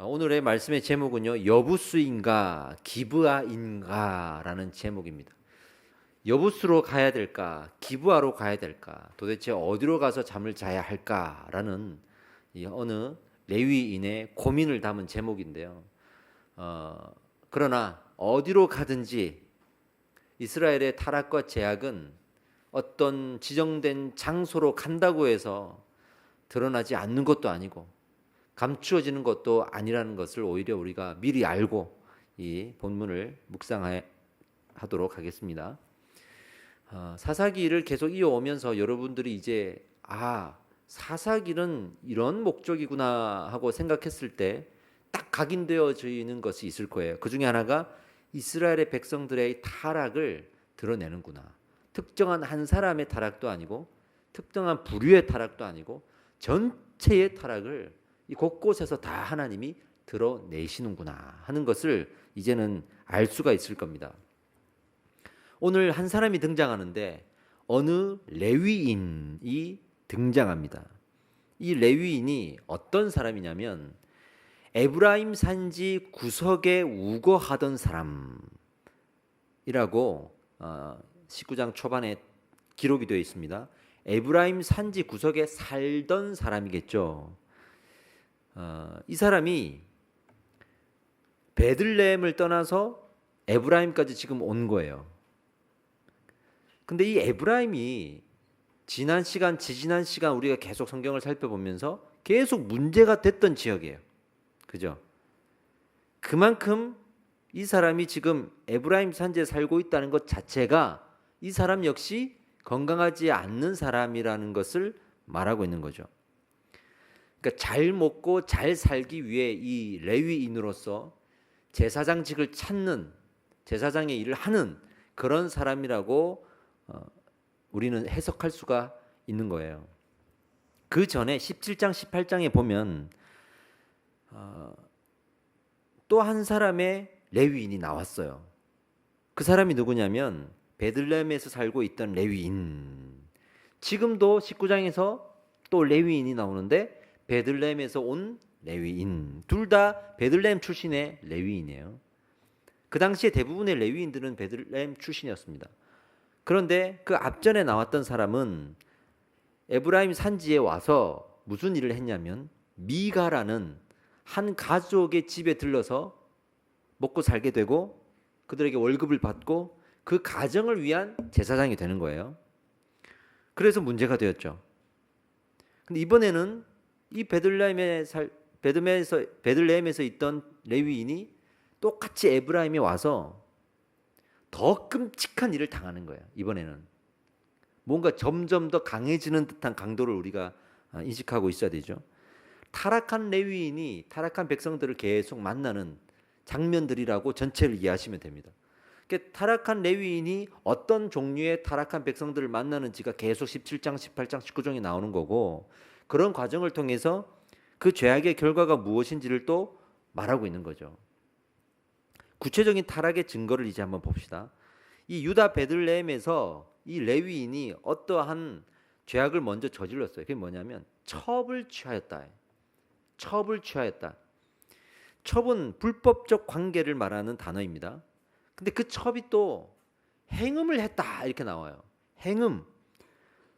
오늘의 말씀의 제목은요, 여부수인가 기브아인가라는 제목입니다. 여부수로 가야 될까, 기브아로 가야 될까, 도대체 어디로 가서 잠을 자야 할까라는 이 어느 레위인의 고민을 담은 제목인데요. 그러나 어디로 가든지 이스라엘의 타락과 제약은 어떤 지정된 장소로 간다고 해서 드러나지 않는 것도 아니고 감추어지는 것도 아니라는 것을 오히려 우리가 미리 알고 이 본문을 묵상하도록 하겠습니다. 사사기를 계속 이어오면서 여러분들이 이제 사사기는 이런 목적이구나 하고 생각했을 때 딱 각인되어지는 것이 있을 거예요. 그 중에 하나가 이스라엘의 백성들의 타락을 드러내는구나. 특정한 한 사람의 타락도 아니고 특정한 부류의 타락도 아니고 전체의 타락을 이 곳곳에서 다 하나님이 드러내시는구나 하는 것을 이제는 알 수가 있을 겁니다. 오늘 한 사람이 등장하는데 어느 레위인이 등장합니다. 이 레위인이 어떤 사람이냐면 에브라임 산지 구석에 우거하던 사람이라고 19장 초반에 기록이 되어 있습니다. 에브라임 산지 구석에 살던 사람이겠죠. 이 사람이 베들레헴을 떠나서 에브라임까지 지금 온 거예요. 근데 이 에브라임이 지난 시간 우리가 계속 성경을 살펴보면서 계속 문제가 됐던 지역이에요. 그죠? 그만큼 이 사람이 지금 에브라임 산지에 살고 있다는 것 자체가 이 사람 역시 건강하지 않는 사람이라는 것을 말하고 있는 거죠. 그러니까 잘 먹고 잘 살기 위해 이 레위인으로서 제사장직을 찾는, 제사장의 일을 하는 그런 사람이라고 우리는 해석할 수가 있는 거예요. 그 전에 17장 18장에 보면 또 한 사람의 레위인이 나왔어요. 그 사람이 누구냐면 베들레헴에서 살고 있던 레위인. 지금도 19장에서 또 레위인이 나오는데 베들레헴에서 온 레위인, 둘 다 베들레헴 출신의 레위인이에요. 그 당시에 대부분의 레위인들은 베들레헴 출신이었습니다. 그런데 그 앞전에 나왔던 사람은 에브라임 산지에 와서 무슨 일을 했냐면 미가라는 한 가족의 집에 들러서 먹고 살게 되고 그들에게 월급을 받고 그 가정을 위한 제사장이 되는 거예요. 그래서 문제가 되었죠. 근데 이번에는 이 베들레헴에서 있던 레위인이 똑같이 에브라임에 와서 더 끔찍한 일을 당하는 거예요. 이번에는 뭔가 점점 더 강해지는 듯한 강도를 우리가 인식하고 있어야 되죠. 타락한 레위인이 타락한 백성들을 계속 만나는 장면들이라고 전체를 이해하시면 됩니다. 그러니까 타락한 레위인이 어떤 종류의 타락한 백성들을 만나는지가 계속 17장, 18장, 19장에 나오는 거고, 그런 과정을 통해서 그 죄악의 결과가 무엇인지를 또 말하고 있는 거죠. 구체적인 타락의 증거를 이제 한번 봅시다. 이 유다 베들레헴에서 이 레위인이 어떠한 죄악을 먼저 저질렀어요. 그게 뭐냐면 첩을 취하였다. 첩을 취하였다. 첩은 불법적 관계를 말하는 단어입니다. 근데 그 첩이 또 행음을 했다 이렇게 나와요. 행음.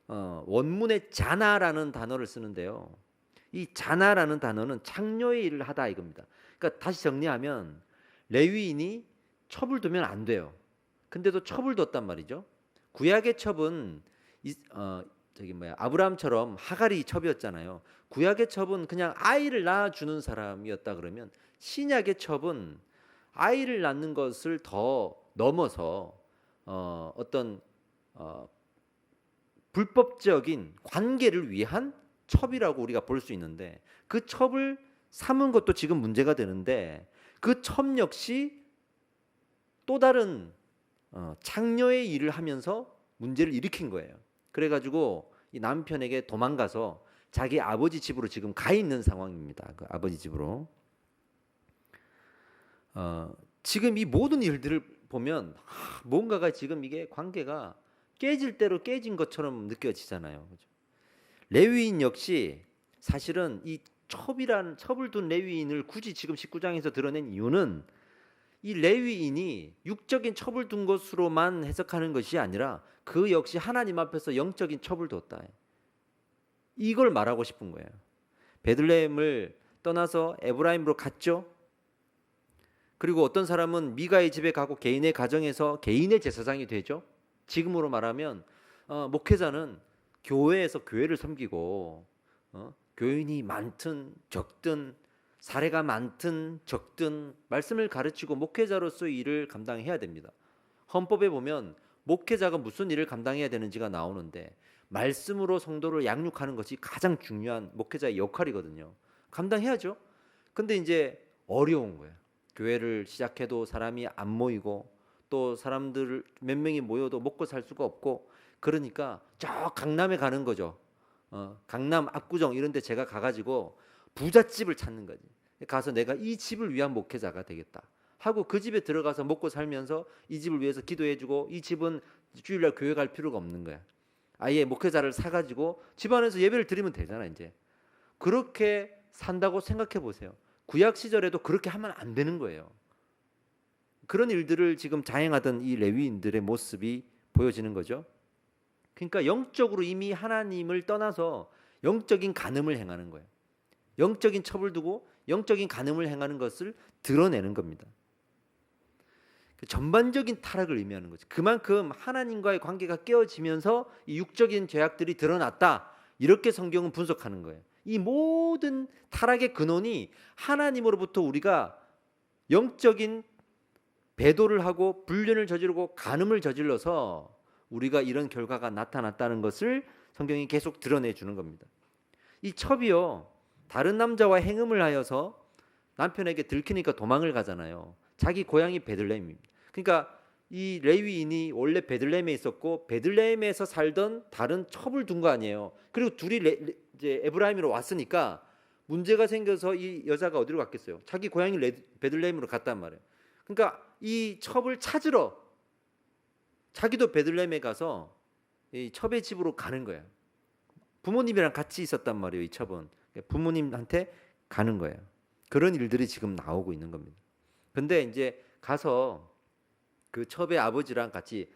원문에 자나라는 단어를 쓰는데요. 이 자나라는 단어는 창녀의 일을 하다 이겁니다. 그러니까 다시 정리하면 레위인이 첩을 두면 안 돼요. 근데도 첩을 뒀단 말이죠. 구약의 첩은 아브라함처럼 하갈이 첩이었잖아요. 구약의 첩은 그냥 아이를 낳아주는 사람이었다 그러면 신약의 첩은 아이를 낳는 것을 더 넘어서 어떤 불법적인 관계를 위한 첩이라고 우리가 볼 수 있는데 그 첩을 삼은 것도 지금 문제가 되는데 그 첩 역시 또 다른 창녀의 일을 하면서 문제를 일으킨 거예요. 그래가지고 이 남편에게 도망가서 자기 아버지 집으로 지금 가 있는 상황입니다. 그 아버지 집으로. 지금 이 모든 일들을 보면 뭔가가 지금 이게 관계가 깨질 대로 깨진 것처럼 느껴지잖아요. 그렇죠? 레위인 역시 사실은 이 첩을 둔 레위인을 굳이 지금 19장에서 드러낸 이유는 이 레위인이 육적인 첩을 둔 것으로만 해석하는 것이 아니라 그 역시 하나님 앞에서 영적인 첩을 뒀다. 이걸 말하고 싶은 거예요. 베들레헴을 떠나서 에브라임으로 갔죠. 그리고 어떤 사람은 미가의 집에 가고 개인의 가정에서 개인의 제사장이 되죠. 지금으로 말하면 목회자는 교회에서 교회를 섬기고 교인이 많든 적든 사례가 많든 적든 말씀을 가르치고 목회자로서의 일을 감당해야 됩니다. 헌법에 보면 목회자가 무슨 일을 감당해야 되는지가 나오는데 말씀으로 성도를 양육하는 것이 가장 중요한 목회자의 역할이거든요. 감당해야죠. 근데 이제 어려운 거예요. 교회를 시작해도 사람이 안 모이고 또 사람들 몇 명이 모여도 먹고 살 수가 없고 그러니까 저 강남에 가는 거죠. 강남 압구정 이런 데 제가 가가지고 부잣집을 찾는 거지. 가서 내가 이 집을 위한 목회자가 되겠다 하고 그 집에 들어가서 먹고 살면서 이 집을 위해서 기도해주고 이 집은 주일날 교회 갈 필요가 없는 거야. 아예 목회자를 사가지고 집안에서 예배를 드리면 되잖아. 이제 그렇게 산다고 생각해 보세요. 구약 시절에도 그렇게 하면 안 되는 거예요. 그런 일들을 지금 자행하던 이 레위인들의 모습이 보여지는 거죠. 그러니까 영적으로 이미 하나님을 떠나서 영적인 간음을 행하는 거예요. 영적인 첩을 두고 영적인 간음을 행하는 것을 드러내는 겁니다. 전반적인 타락을 의미하는 거죠. 그만큼 하나님과의 관계가 깨어지면서 이 육적인 죄악들이 드러났다. 이렇게 성경은 분석하는 거예요. 이 모든 타락의 근원이 하나님으로부터 우리가 영적인 배도를 하고 불륜을 저지르고 간음을 저질러서 우리가 이런 결과가 나타났다는 것을 성경이 계속 드러내 주는 겁니다. 이 첩이요, 다른 남자와 행음을 하여서 남편에게 들키니까 도망을 가잖아요. 자기 고향이 베들레헴입니다. 그러니까 이 레위인이 원래 베들레헴에 있었고 베들레헴에서 살던 다른 첩을 둔 거 아니에요. 그리고 둘이 이제 에브라임으로 왔으니까 문제가 생겨서 이 여자가 어디로 갔겠어요? 자기 고향이 베들레헴으로 갔단 말이에요. 그러니까 이 첩을 찾으러 자기도 베들레헴에 가서 이 첩의 집으로 가는 거예요. 부모님이랑 같이 있었단 말이에요. 이 첩은 부모님한테 가는 거예요. 그런 일들이 지금 나오고 있는 겁니다. 근데 이제 가서 그 첩의 아버지랑 같이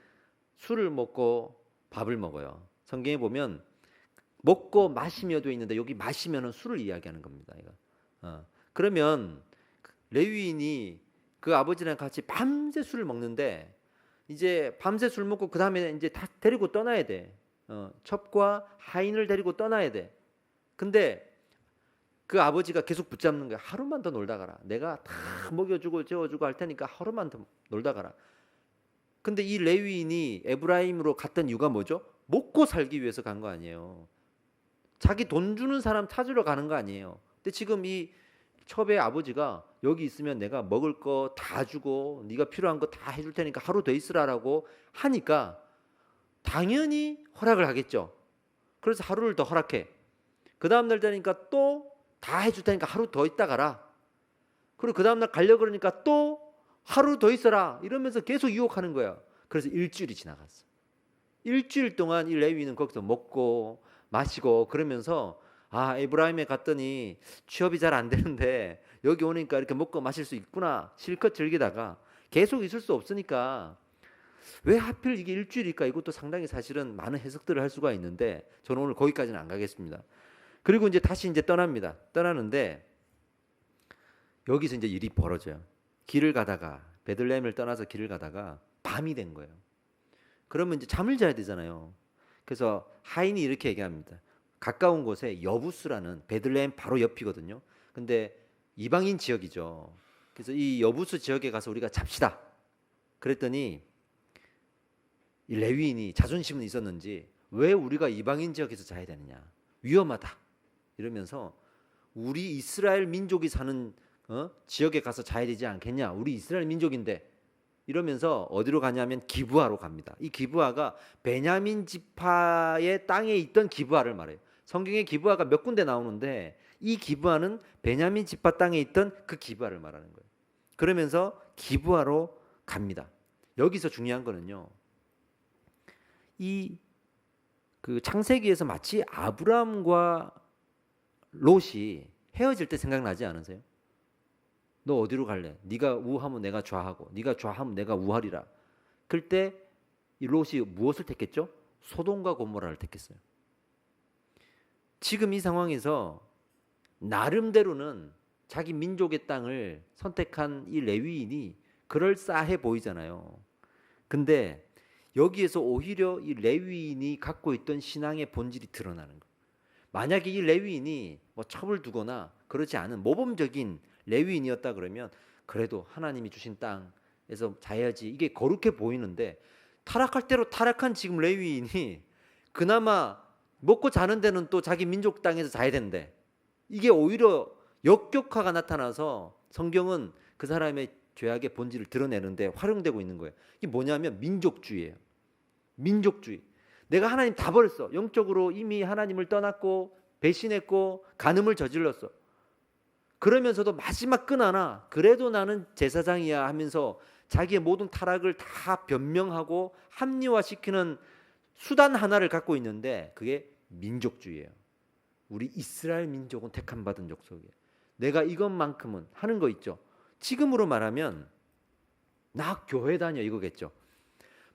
술을 먹고 밥을 먹어요. 성경에 보면 먹고 마시며 돼 있는데 여기 마시면은 술을 이야기하는 겁니다. 이거. 그러면 레위인이 그 아버지랑 같이 밤새 술을 먹는데 이제 밤새 술 먹고 그 다음에 이제 다 데리고 떠나야 돼. 첩과 하인을 데리고 떠나야 돼. 근데 그 아버지가 계속 붙잡는 거야. 하루만 더 놀다 가라. 내가 다 먹여주고 재워주고 할 테니까 하루만 더 놀다 가라. 근데 이 레위인이 에브라임으로 갔던 이유가 뭐죠? 먹고 살기 위해서 간 거 아니에요. 자기 돈 주는 사람 찾으러 가는 거 아니에요. 근데 지금 이 첩의 아버지가 여기 있으면 내가 먹을 거 다 주고 네가 필요한 거 다 해줄 테니까 하루 더 있으라라고 하니까 당연히 허락을 하겠죠. 그래서 하루를 더 허락해. 그 다음날 되니까 또 다 해줄 테니까 하루 더 있다 가라. 그리고 그 다음날 가려고 그러니까 또 하루 더 있어라 이러면서 계속 유혹하는 거야. 그래서 일주일이 지나갔어. 일주일 동안 이 레위는 거기서 먹고 마시고 그러면서 에브라임에 갔더니 취업이 잘 안 되는데 여기 오니까 이렇게 먹고 마실 수 있구나 실컷 즐기다가 계속 있을 수 없으니까 왜 하필 이게 일주일일까? 이것도 상당히 사실은 많은 해석들을 할 수가 있는데 저는 오늘 거기까지는 안 가겠습니다. 그리고 이제 다시 이제 떠납니다. 떠나는데 여기서 이제 일이 벌어져요. 길을 가다가 베들레헴을 떠나서 길을 가다가 밤이 된 거예요. 그러면 이제 잠을 자야 되잖아요. 그래서 하인이 이렇게 얘기합니다. 가까운 곳에 여부스라는 베들레헴 바로 옆이거든요. 근데 이방인 지역이죠. 그래서 이 여부스 지역에 가서 우리가 잡시다. 그랬더니 이 레위인이 자존심은 있었는지 왜 우리가 이방인 지역에서 자야 되느냐? 위험하다. 이러면서 우리 이스라엘 민족이 사는 지역에 가서 자야 되지 않겠냐? 우리 이스라엘 민족인데 이러면서 어디로 가냐면 기브아로 갑니다. 이 기브아가 베냐민 지파의 땅에 있던 기브아를 말해요. 성경에 기브아가 몇 군데 나오는데 이 기브아는 베냐민 지파 땅에 있던 그 기브아를 말하는 거예요. 그러면서 기브아로 갑니다. 여기서 중요한 거는요. 그 창세기에서 마치 아브라함과 롯이 헤어질 때 생각나지 않으세요? 너 어디로 갈래? 네가 우하면 내가 좌하고 네가 좌하면 내가 우하리라. 그때 이 롯이 무엇을 택했죠? 소돔과 고모라를 택했어요. 지금 이 상황에서 나름대로는 자기 민족의 땅을 선택한 이 레위인이 그럴싸해 보이잖아요. 근데 여기에서 오히려 이 레위인이 갖고 있던 신앙의 본질이 드러나는 거예요. 만약에 이 레위인이 뭐 첩을 두거나 그렇지 않은 모범적인 레위인이었다 그러면 그래도 하나님이 주신 땅에서 자야지, 이게 거룩해 보이는데, 타락할 대로 타락한 지금 레위인이 그나마 먹고 자는 데는 또 자기 민족 땅에서 자야 된대. 이게 오히려 역격화가 나타나서 성경은 그 사람의 죄악의 본질을 드러내는데 활용되고 있는 거예요. 이게 뭐냐면 민족주의예요. 민족주의. 내가 하나님 다 버렸어. 영적으로 이미 하나님을 떠났고 배신했고 간음을 저질렀어. 그러면서도 마지막 끈 하나, 그래도 나는 제사장이야 하면서 자기의 모든 타락을 다 변명하고 합리화시키는 수단 하나를 갖고 있는데, 그게 민족주의예요. 우리 이스라엘 민족은 택함 받은 족속이에요. 내가 이것만큼은 하는 거 있죠. 지금으로 말하면 나 교회 다녀 이거겠죠.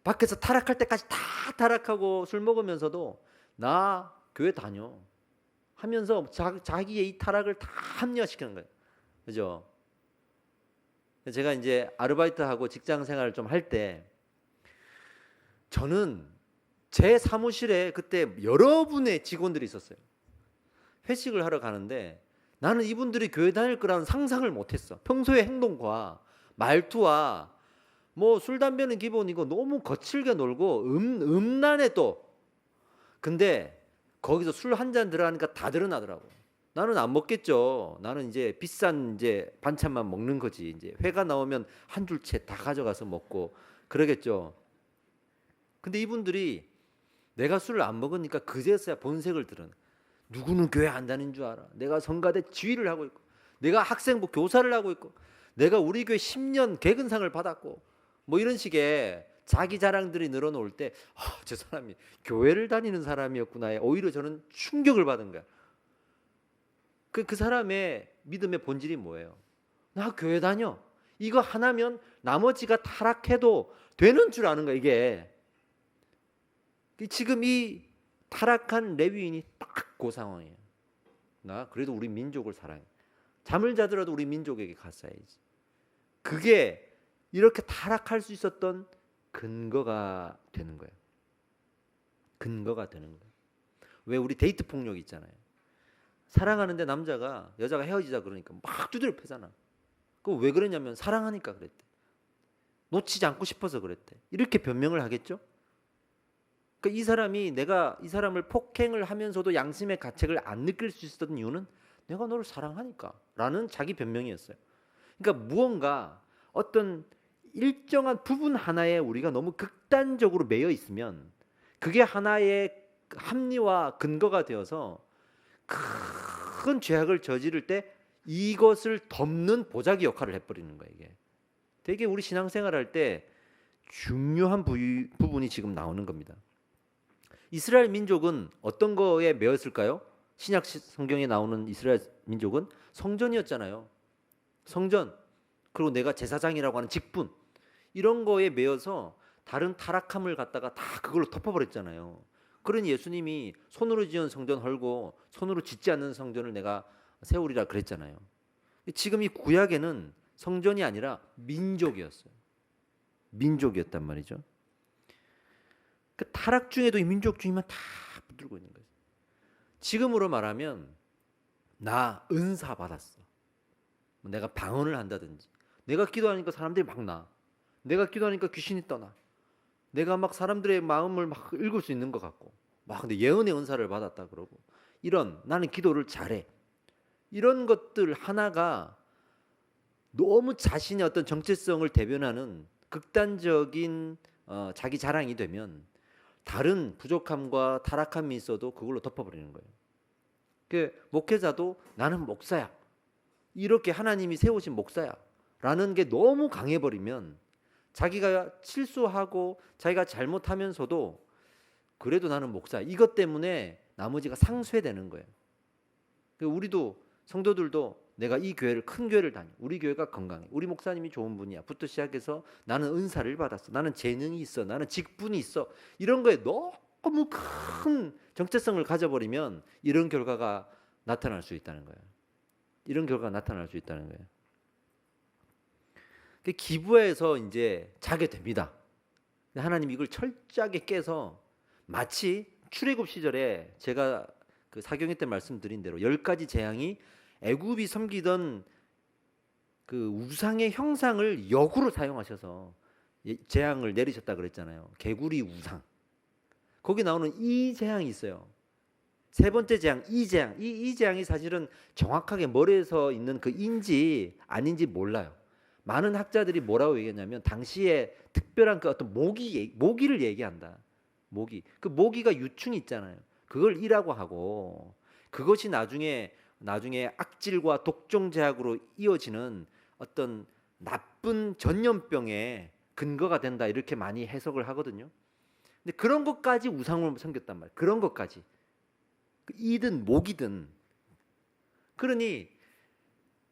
밖에서 타락할 때까지 다 타락하고 술 먹으면서도 나 교회 다녀 하면서 자기의 이 타락을 다 합리화시키는 거예요. 그죠? 제가 이제 아르바이트하고 직장 생활을 좀 할 때, 저는 제 사무실에 그때 여러분의 직원들이 있었어요. 회식을 하러 가는데 나는 이분들이 교회 다닐 거라는 상상을 못했어. 평소의 행동과 말투와 뭐 술 담배는 기본이고 너무 거칠게 놀고 음란해 또. 근데 거기서 술 한 잔 들어가니까 다 드러나더라고. 나는 안 먹겠죠. 나는 이제 비싼 이제 반찬만 먹는 거지. 이제 회가 나오면 한 줄채 다 가져가서 먹고 그러겠죠. 근데 이분들이 내가 술을 안 먹으니까 그제서야 본색을 드러내. 누구는 교회 안 다니는 줄 알아. 내가 성가대 지휘를 하고 있고, 내가 학생부 교사를 하고 있고, 내가 우리 교회 10년 개근상을 받았고, 뭐 이런 식의 자기 자랑들이 늘어놓을 때, 저 사람이 교회를 다니는 사람이었구나. 오히려 저는 충격을 받은 거야. 그 사람의 믿음의 본질이 뭐예요? 나 교회 다녀. 이거 하나면 나머지가 타락해도 되는 줄 아는 거야, 이게. 지금 이 타락한 레위인이 딱 그 상황이에요. 나 그래도 우리 민족을 사랑해. 잠을 자더라도 우리 민족에게 갔어야지. 그게 이렇게 타락할 수 있었던 근거가 되는 거예요. 근거가 되는 거예요. 왜 우리 데이트 폭력 있잖아요. 사랑하는데 남자가 여자가 헤어지자 그러니까 막 두드려 패잖아. 그거 왜 그러냐면 사랑하니까 그랬대. 놓치지 않고 싶어서 그랬대. 이렇게 변명을 하겠죠? 그러니까 이 사람이 내가 이 사람을 폭행을 하면서도 양심의 가책을 안 느낄 수 있었던 이유는 내가 너를 사랑하니까 라는 자기 변명이었어요. 그러니까 무언가 어떤 일정한 부분 하나에 우리가 너무 극단적으로 매여 있으면 그게 하나의 합리화 근거가 되어서 큰 죄악을 저지를 때 이것을 덮는 보자기 역할을 해버리는 거예요. 이게 되게 우리 신앙생활할 때 중요한 부분이 지금 나오는 겁니다. 이스라엘 민족은 어떤 거에 매였을까요? 신약 성경에 나오는 이스라엘 민족은 성전이었잖아요. 성전, 그리고 내가 제사장이라고 하는 직분, 이런 거에 매여서 다른 타락함을 갖다가 다 그걸로 덮어버렸잖아요. 그러니 예수님이 손으로 지은 성전 헐고 손으로 짓지 않는 성전을 내가 세우리라 그랬잖아요. 지금 이 구약에는 성전이 아니라 민족이었어요. 민족이었단 말이죠. 그 타락 중에도 이 민족주의만 다 붙들고 있는 거예요. 지금으로 말하면 나 은사 받았어. 내가 방언을 한다든지, 내가 기도하니까 사람들이 막 나. 내가 기도하니까 귀신이 떠나. 내가 막 사람들의 마음을 막 읽을 수 있는 것 같고, 막 근데 예언의 은사를 받았다 그러고, 이런 나는 기도를 잘해. 이런 것들 하나가 너무 자신의 어떤 정체성을 대변하는 극단적인 자기 자랑이 되면 다른 부족함과 타락함이 있어도 그걸로 덮어버리는 거예요. 그 목회자도 나는 목사야. 이렇게 하나님이 세우신 목사야. 라는 게 너무 강해버리면 자기가 실수하고 자기가 잘못하면서도 그래도 나는 목사야. 이것 때문에 나머지가 상쇄되는 거예요. 우리도 성도들도 내가 이 교회를 큰 교회를 다녀. 우리 교회가 건강해. 우리 목사님이 좋은 분이야. 부터 시작해서 나는 은사를 받았어. 나는 재능이 있어. 나는 직분이 있어. 이런 거에 너무 큰 정체성을 가져버리면 이런 결과가 나타날 수 있다는 거예요. 이런 결과가 나타날 수 있다는 거예요. 기부에서 이제 자게 됩니다. 하나님 이걸 철저하게 깨서 마치 출애굽 시절에 제가 그 사경회 때 말씀드린 대로 10가지 재앙이 애굽이 섬기던 그 우상의 형상을 역으로 사용하셔서 재앙을 내리셨다 그랬잖아요. 개구리 우상. 거기 나오는 이 재앙이 있어요. 세 번째 재앙, 이 재앙. 이 재앙이 사실은 정확하게 머리에서 있는 그 인지 아닌지 몰라요. 많은 학자들이 뭐라고 얘기했냐면 당시에 특별한 그 어떤 모기를 얘기한다. 모기. 그 모기가 유충이 있잖아요. 그걸 이라고 하고 그것이 나중에 악질과 독종제약으로 이어지는 어떤 나쁜 전염병의 근거가 된다 이렇게 많이 해석을 하거든요. 근데 그런 것까지 우상으로 섬겼단 말이에요. 그런 것까지 이든 모기든. 그러니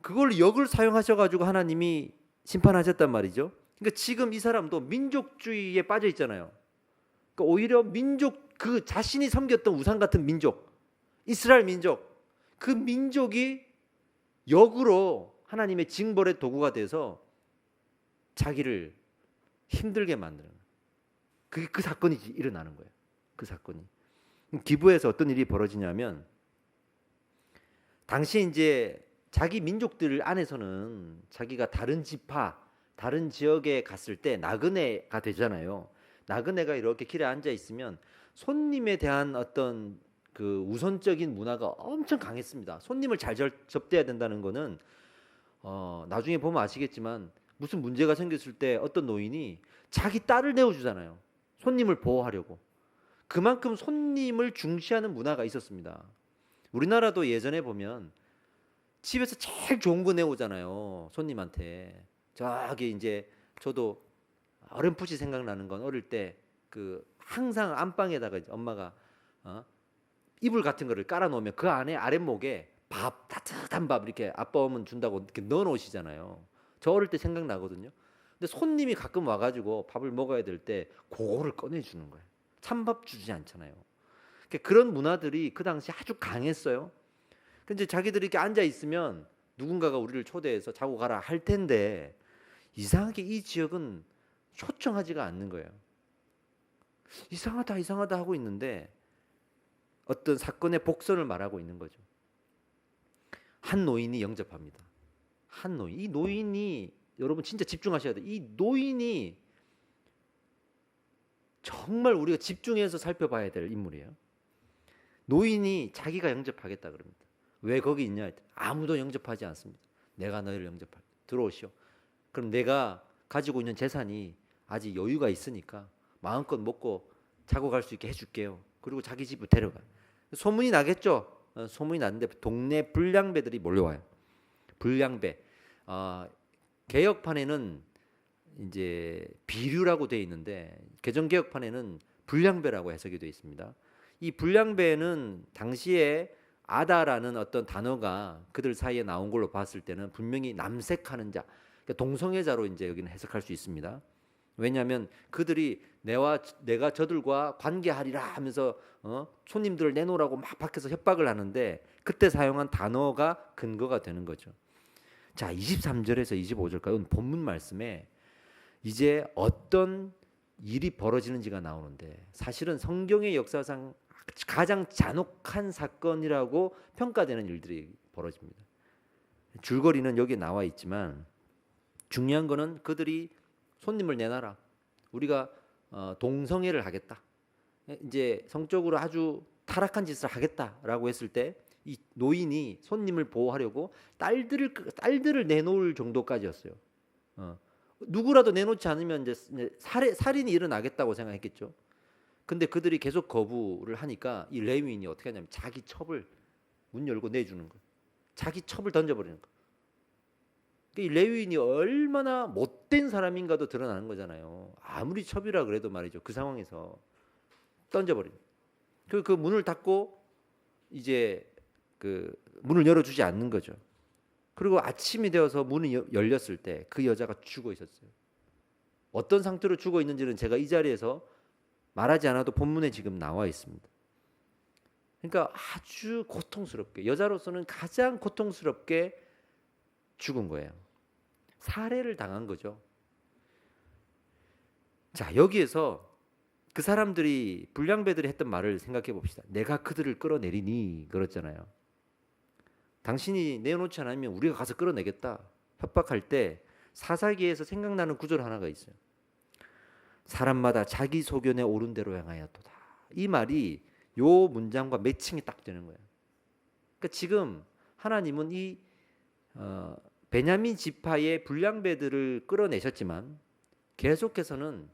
그걸 역을 사용하셔가지고 하나님이 심판하셨단 말이죠. 그러니까 지금 이 사람도 민족주의에 빠져 있잖아요. 그러니까 오히려 민족 그 자신이 섬겼던 우상 같은 민족, 이스라엘 민족, 그 민족이 역으로 하나님의 징벌의 도구가 돼서 자기를 힘들게 만드는 거예요. 그 사건이 일어나는 거예요. 그 사건이. 기부에서 어떤 일이 벌어지냐면 당시 이제 자기 민족들 안에서는 자기가 다른 지파, 다른 지역에 갔을 때 나그네가 되잖아요. 나그네가 이렇게 길에 앉아 있으면 손님에 대한 어떤 그 우선적인 문화가 엄청 강했습니다. 손님을 잘 접대해야 된다는 거는 나중에 보면 아시겠지만 무슨 문제가 생겼을 때 어떤 노인이 자기 딸을 내어주잖아요. 손님을 보호하려고. 그만큼 손님을 중시하는 문화가 있었습니다. 우리나라도 예전에 보면 집에서 제일 좋은 거 내오잖아요. 손님한테. 저기 이제 저도 어렴풋이 생각나는 건 어릴 때 그 항상 안방에다가 엄마가 이불 같은 거를 깔아 놓으면 그 안에 아랫목에 밥, 따뜻한 밥 이렇게 아빠 오면 준다고 이렇게 넣어 놓으시잖아요. 저 어릴 때 생각나거든요. 근데 손님이 가끔 와가지고 밥을 먹어야 될 때 그거를 꺼내 주는 거예요. 찬밥 주지 않잖아요. 그런 문화들이 그 당시 아주 강했어요. 근데 자기들이 이렇게 앉아 있으면 누군가가 우리를 초대해서 자고 가라 할 텐데 이상하게 이 지역은 초청하지가 않는 거예요. 이상하다 하고 있는데 어떤 사건의 복선을 말하고 있는 거죠. 한 노인이 영접합니다. 한 노인. 이 노인이 여러분 진짜 집중하셔야 돼요. 이 노인이 정말 우리가 집중해서 살펴봐야 될 인물이에요. 노인이 자기가 영접하겠다 그럽니다. 왜 거기 있냐? 아무도 영접하지 않습니다. 내가 너희를 영접할게. 들어오시오. 그럼 내가 가지고 있는 재산이 아직 여유가 있으니까 마음껏 먹고 자고 갈 수 있게 해줄게요. 그리고 자기 집으로 데려가요. 소문이 나겠죠. 소문이 났는데 동네 불량배들이 몰려와요. 불량배. 개혁판에는 이제 비류라고 되어 있는데 개정개혁판에는 불량배라고 해석이 되어 있습니다. 이 불량배는 당시에 아다라는 어떤 단어가 그들 사이에 나온 걸로 봤을 때는 분명히 남색하는 자, 그러니까 동성애자로 이제 여기는 해석할 수 있습니다. 왜냐하면 그들이 내가 저들과 관계하리라 하면서 손님들을 내놓으라고 막 밖에서 협박을 하는데 그때 사용한 단어가 근거가 되는 거죠. 자, 23절에서 25절까지 본문 말씀에 이제 어떤 일이 벌어지는지가 나오는데 사실은 성경의 역사상 가장 잔혹한 사건이라고 평가되는 일들이 벌어집니다. 줄거리는 여기에 나와 있지만 중요한 거는 그들이 손님을 내놔라. 우리가 동성애를 하겠다. 이제 성적으로 아주 타락한 짓을 하겠다라고 했을 때 이 노인이 손님을 보호하려고 딸들을 내놓을 정도까지였어요. 누구라도 내놓지 않으면 이제 살인이 일어나겠다고 생각했겠죠. 근데 그들이 계속 거부를 하니까 이 레위인이 어떻게 하냐면 자기 첩을 문 열고 내주는 거예요. 자기 첩을 던져버리는 거예요. 이 레위인이 얼마나 못된 사람인가도 드러나는 거잖아요. 아무리 첩이라 그래도 말이죠. 그 상황에서 던져버리는. 그 문을 닫고 이제 그 문을 열어주지 않는 거죠. 그리고 아침이 되어서 문이 열렸을 때 그 여자가 죽어 있었어요. 어떤 상태로 죽어 있는지는 제가 이 자리에서 말하지 않아도 본문에 지금 나와 있습니다. 그러니까 아주 고통스럽게, 여자로서는 가장 고통스럽게 죽은 거예요. 살해를 당한 거죠. 자, 여기에서 그 사람들이, 불량배들이 했던 말을 생각해 봅시다. 내가 그들을 끌어내리니, 그렇잖아요. 당신이 내놓지 않으면 우리가 가서 끌어내겠다 협박할 때 사사기에서 생각나는 구절 하나가 있어요. 사람마다 자기 소견에 옳은 대로 행하였도다. 이 말이 요 문장과 매칭이 딱 되는 거예요. 그러니까 지금 하나님은 이 베냐민 지파의 불량배들을 끌어내셨지만 계속해서는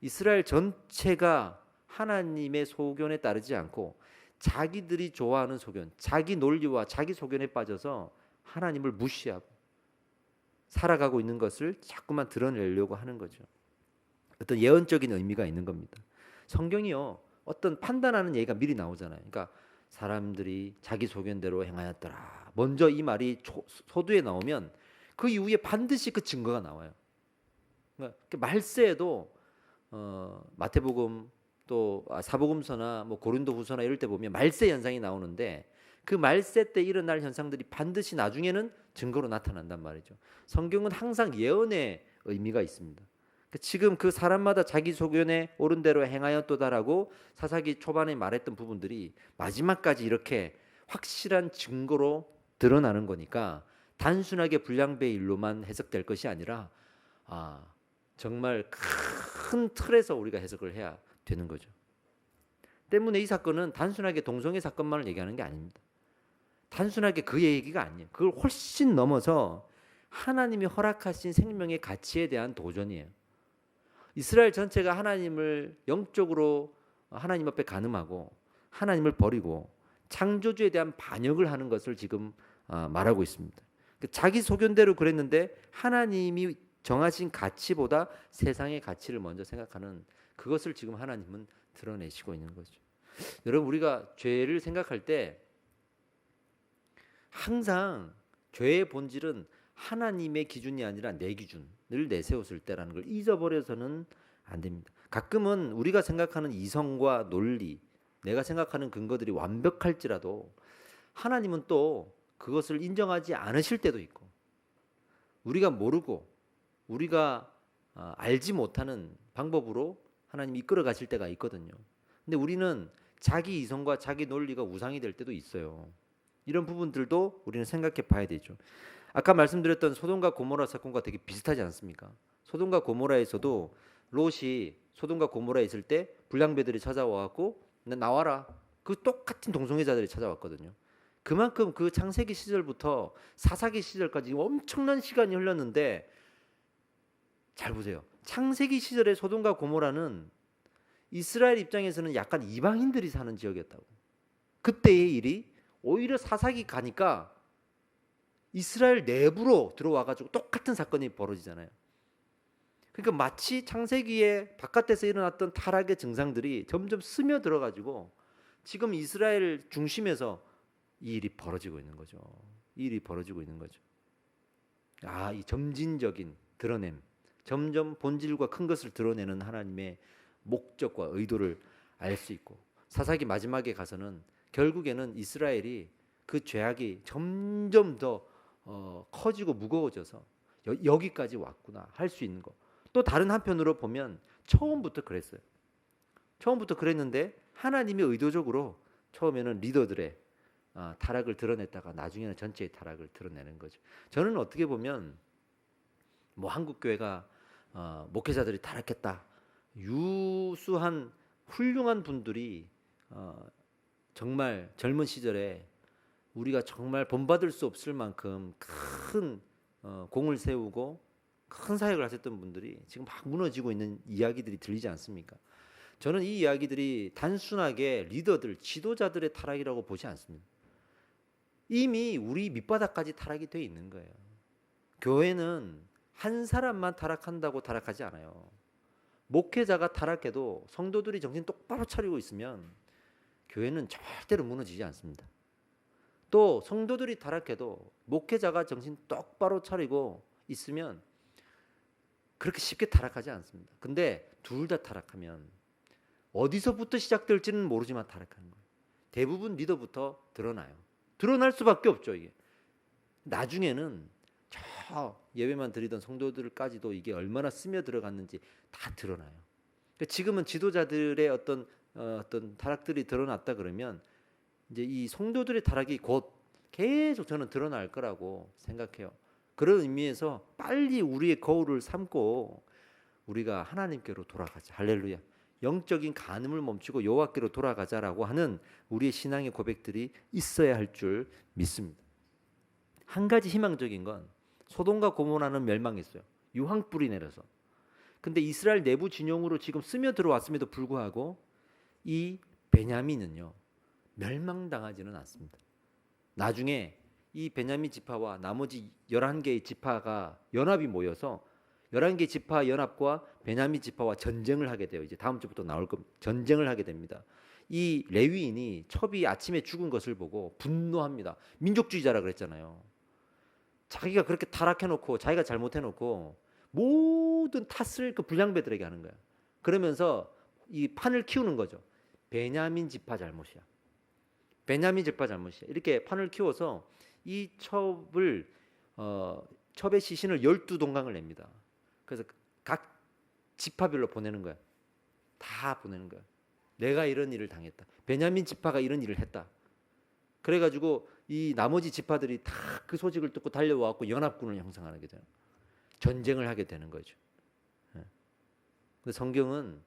이스라엘 전체가 하나님의 소견에 따르지 않고 자기들이 좋아하는 소견, 자기 논리와 자기 소견에 빠져서 하나님을 무시하고 살아가고 있는 것을 자꾸만 드러내려고 하는 거죠. 어떤 예언적인 의미가 있는 겁니다. 성경이요, 어떤 판단하는 얘기가 미리 나오잖아요. 그러니까 사람들이 자기 소견대로 행하였더라. 먼저 이 말이 소두에 나오면 그 이후에 반드시 그 증거가 나와요. 그러니까 말세에도 마태복음 또 사복음서나 뭐 고린도후서나 이럴 때 보면 말세 현상이 나오는데 그 말세 때 일어날 현상들이 반드시 나중에는 증거로 나타난단 말이죠. 성경은 항상 예언의 의미가 있습니다. 지금 그 사람마다 자기 소견에 옳은 대로 행하였도다라고 사사기 초반에 말했던 부분들이 마지막까지 이렇게 확실한 증거로 드러나는 거니까 단순하게 불량배의 일로만 해석될 것이 아니라 정말 큰 틀에서 우리가 해석을 해야 되는 거죠. 때문에 이 사건은 단순하게 동성애 사건만을 얘기하는 게 아닙니다. 단순하게 그 얘기가 아니에요. 그걸 훨씬 넘어서 하나님이 허락하신 생명의 가치에 대한 도전이에요. 이스라엘 전체가 하나님을 영적으로 하나님 앞에 간음하고 하나님을 버리고 창조주에 대한 반역을 하는 것을 지금 말하고 있습니다. 자기 소견대로 그랬는데 하나님이 정하신 가치보다 세상의 가치를 먼저 생각하는 그것을 지금 하나님은 드러내시고 있는 거죠. 여러분, 우리가 죄를 생각할 때 항상 죄의 본질은 하나님의 기준이 아니라 내 기준을 내세웠을 때라는 걸 잊어버려서는 안 됩니다. 가끔은 우리가 생각하는 이성과 논리, 내가 생각하는 근거들이 완벽할지라도 하나님은 또 그것을 인정하지 않으실 때도 있고 우리가 모르고 우리가 알지 못하는 방법으로 하나님이 이끌어 가실 때가 있거든요. 근데 우리는 자기 이성과 자기 논리가 우상이 될 때도 있어요. 이런 부분들도 우리는 생각해 봐야 되죠. 아까 말씀드렸던 소돔과 고모라 사건과 되게 비슷하지 않습니까? 소돔과 고모라에서도 롯이 소돔과 고모라에 있을 때 불량배들이 찾아와갖고 나와라. 그 똑같은 동성애자들이 찾아왔거든요. 그만큼 그 창세기 시절부터 사사기 시절까지 엄청난 시간이 흘렀는데 잘 보세요. 창세기 시절의 소돔과 고모라는 이스라엘 입장에서는 약간 이방인들이 사는 지역이었다고. 그때의 일이 오히려 사사기 가니까 이스라엘 내부로 들어와가지고 똑같은 사건이 벌어지잖아요. 그러니까 마치 창세기에 바깥에서 일어났던 타락의 증상들이 점점 스며들어가지고 지금 이스라엘 중심에서 이 일이 벌어지고 있는 거죠. 이 일이 벌어지고 있는 거죠. 이 점진적인 드러냄, 점점 본질과 큰 것을 드러내는 하나님의 목적과 의도를 알 수 있고 사사기 마지막에 가서는 결국에는 이스라엘이 그 죄악이 점점 더 커지고 무거워져서 여기까지 왔구나 할 수 있는 거. 또 다른 한편으로 보면 처음부터 그랬어요. 처음부터 그랬는데 하나님이 의도적으로 처음에는 리더들의 타락을 드러냈다가 나중에는 전체의 타락을 드러내는 거죠. 저는 어떻게 보면 뭐 한국 교회가 목회자들이 타락했다. 유수한 훌륭한 분들이 정말 젊은 시절에 우리가 정말 본받을 수 없을 만큼 큰 공을 세우고 큰 사역을 하셨던 분들이 지금 막 무너지고 있는 이야기들이 들리지 않습니까? 저는 이 이야기들이 단순하게 리더들, 지도자들의 타락이라고 보지 않습니다. 이미 우리 밑바닥까지 타락이 돼 있는 거예요. 교회는 한 사람만 타락한다고 타락하지 않아요. 목회자가 타락해도 성도들이 정신 똑바로 차리고 있으면 교회는 절대로 무너지지 않습니다. 또 성도들이 타락해도 목회자가 정신 똑바로 차리고 있으면 그렇게 쉽게 타락하지 않습니다. 근데 둘 다 타락하면 어디서부터 시작될지는 모르지만 타락하는 거예요. 대부분 리더부터 드러나요. 드러날 수밖에 없죠. 이게 나중에는 저 예배만 드리던 성도들까지도 이게 얼마나 스며 들어갔는지 다 드러나요. 지금은 지도자들의 어떤 타락들이 드러났다 그러면 이제 이 성도들의 타락이 곧 계속 저는 드러날 거라고 생각해요. 그런 의미에서 빨리 우리의 거울을 삼고 우리가 하나님께로 돌아가자. 할렐루야. 영적인 간음을 멈추고 여호와께로 돌아가자라고 하는 우리의 신앙의 고백들이 있어야 할 줄 믿습니다. 한 가지 희망적인 건 소돔과 고모라는 멸망했어요. 유황불이 내려서. 근데 이스라엘 내부 진영으로 지금 스며 들어왔음에도 불구하고 이 베냐민은요 멸망당하지는 않습니다. 나중에 이 베냐민 지파와 나머지 11개의 지파가 연합이 모여서 11개 지파 연합과 베냐민 지파와 전쟁을 하게 돼요. 이제 다음 주부터 나올 겁니다. 전쟁을 하게 됩니다. 이 레위인이 첩이 아침에 죽은 것을 보고 분노합니다. 민족주의자라 그랬잖아요. 자기가 그렇게 타락해놓고 자기가 잘못해놓고 모든 탓을 그 불량배들에게 하는 거야. 그러면서 이 판을 키우는 거죠. 베냐민 지파 잘못이야. 베냐민 지파 잘못이야. 이렇게 판을 키워서 이 첩의 시신을 12동강을 냅니다. 그래서 각 지파별로 보내는 거야. 다 보내는 거야. 내가 이런 일을 당했다. 베냐민 지파가 이런 일을 했다. 그래가지고 이 나머지 지파들이 다 그 소식을 듣고 달려와갖고 연합군을 형성하게 돼요. 전쟁을 하게 되는 거죠. 성경은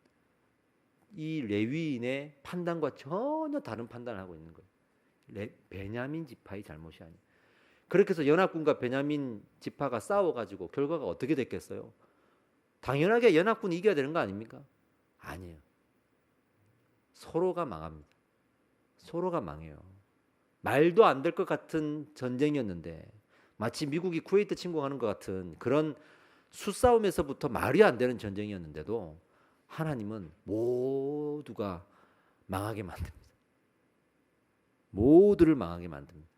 이 레위인의 판단과 전혀 다른 판단을 하고 있는 거예요. 베냐민 지파의 잘못이 아니에요. 그렇게 해서 연합군과 베냐민 지파가 싸워가지고 결과가 어떻게 됐겠어요? 당연하게 연합군이 이겨야 되는 거 아닙니까? 아니에요. 서로가 망합니다. 서로가 망해요. 말도 안 될 것 같은 전쟁이었는데 마치 미국이 쿠웨이트 침공하는 것 같은 그런 수싸움에서부터 말이 안 되는 전쟁이었는데도 하나님은 모두가 망하게 만듭니다. 모두를 망하게 만듭니다.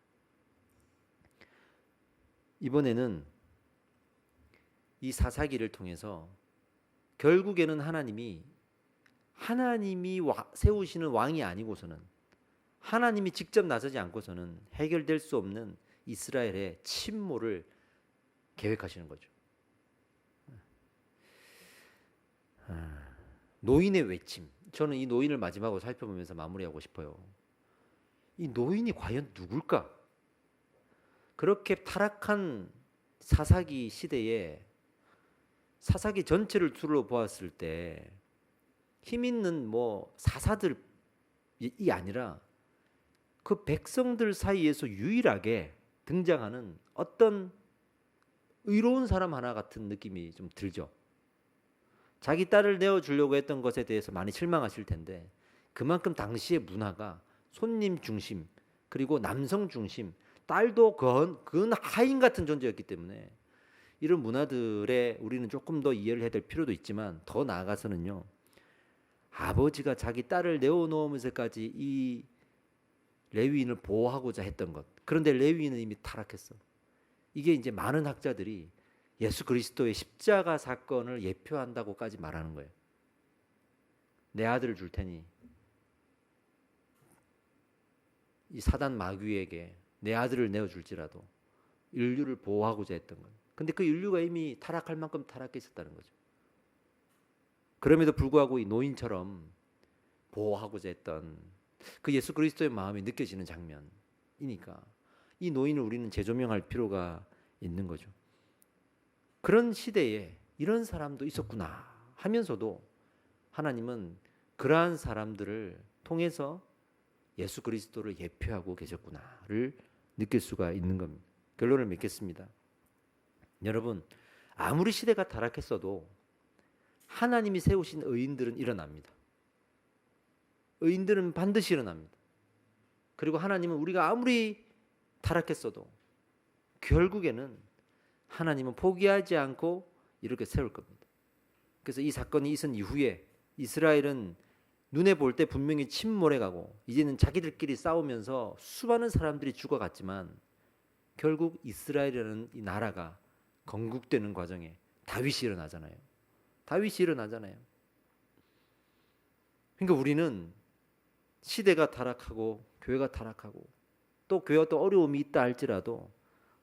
이번에는 이 사사기를 통해서 결국에는 하나님이 세우시는 왕이 아니고서는 하나님이 직접 나서지 않고서는 해결될 수 없는 이스라엘의 침몰을 계획하시는 거죠. 노인의 외침. 저는 이 노인을 마지막으로 살펴보면서 마무리하고 싶어요. 이 노인이 과연 누굴까? 그렇게 타락한 사사기 시대에 사사기 전체를 둘러보았을 때 힘 있는 사사들이 아니라 그 백성들 사이에서 유일하게 등장하는 어떤 의로운 사람 하나 같은 느낌이 좀 들죠. 자기 딸을 내어주려고 했던 것에 대해서 많이 실망하실 텐데 그만큼 당시의 문화가 손님 중심 그리고 남성 중심, 딸도 근 하인 같은 존재였기 때문에 이런 문화들에 우리는 조금 더 이해를 해야 될 필요도 있지만 더 나아가서는요. 아버지가 자기 딸을 내어놓으면서까지 이 레위인을 보호하고자 했던 것. 그런데 레위인은 이미 타락했어. 이게 이제 많은 학자들이 예수 그리스도의 십자가 사건을 예표한다고까지 말하는 거예요. 내 아들을 줄 테니 이 사단 마귀에게 내 아들을 내어줄지라도 인류를 보호하고자 했던 거예요. 근데 그 인류가 이미 타락할 만큼 타락했었다는 거죠. 그럼에도 불구하고 이 노인처럼 보호하고자 했던 그 예수 그리스도의 마음이 느껴지는 장면이니까 이 노인을 우리는 재조명할 필요가 있는 거죠. 그런 시대에 이런 사람도 있었구나 하면서도 하나님은 그러한 사람들을 통해서 예수 그리스도를 예표하고 계셨구나를 느낄 수가 있는 겁니다. 결론을 맺겠습니다. 여러분, 아무리 시대가 타락했어도 하나님이 세우신 의인들은 일어납니다. 의인들은 반드시 일어납니다. 그리고 하나님은 우리가 아무리 타락했어도 결국에는 하나님은 포기하지 않고 이렇게 세울 겁니다. 그래서 이 사건이 있은 이후에 이스라엘은 눈에 볼 때 분명히 침몰해 가고 이제는 자기들끼리 싸우면서 수많은 사람들이 죽어갔지만 결국 이스라엘이라는 이 나라가 건국되는 과정에 다윗이 일어나잖아요. 다윗이 일어나잖아요. 그러니까 우리는 시대가 타락하고 교회가 타락하고 또 교회가 또 어려움이 있다 할지라도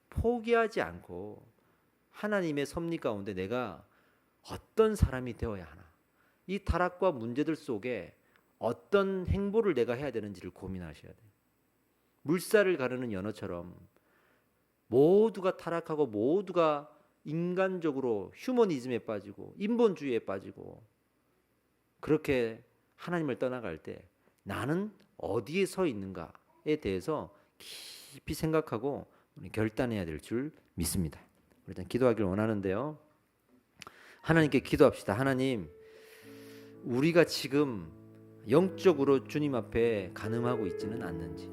포기하지 않고 하나님의 섭리 가운데 내가 어떤 사람이 되어야 하나, 이 타락과 문제들 속에 어떤 행보를 내가 해야 되는지를 고민하셔야 돼요. 물살을 가르는 연어처럼 모두가 타락하고 모두가 인간적으로 휴머니즘에 빠지고 인본주의에 빠지고 그렇게 하나님을 떠나갈 때 나는 어디에 서 있는가에 대해서 깊이 생각하고 결단해야 될 줄 믿습니다. 일단 기도하기를 원하는데요. 하나님께 기도합시다. 하나님, 우리가 지금 영적으로 주님 앞에 간음하고 있지는 않는지,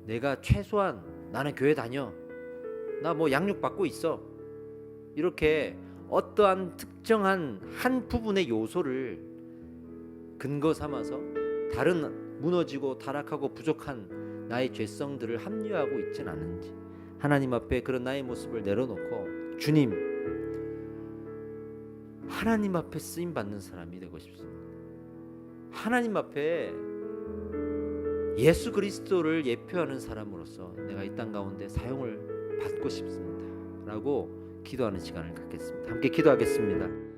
내가 최소한 나는 교회 다녀, 나 뭐 양육 받고 있어, 이렇게 어떠한 특정한 한 부분의 요소를 근거 삼아서 다른 무너지고 타락하고 부족한 나의 죄성들을 합리화하고 있지는 않은지, 하나님 앞에 그런 나의 모습을 내려놓고 주님, 하나님 앞에 쓰임 받는 사람이 되고 싶습니다. 하나님 앞에 예수 그리스도를 예표하는 사람으로서 내가 이 땅 가운데 사용을 받고 싶습니다 라고 기도하는 시간을 갖겠습니다. 함께 기도하겠습니다.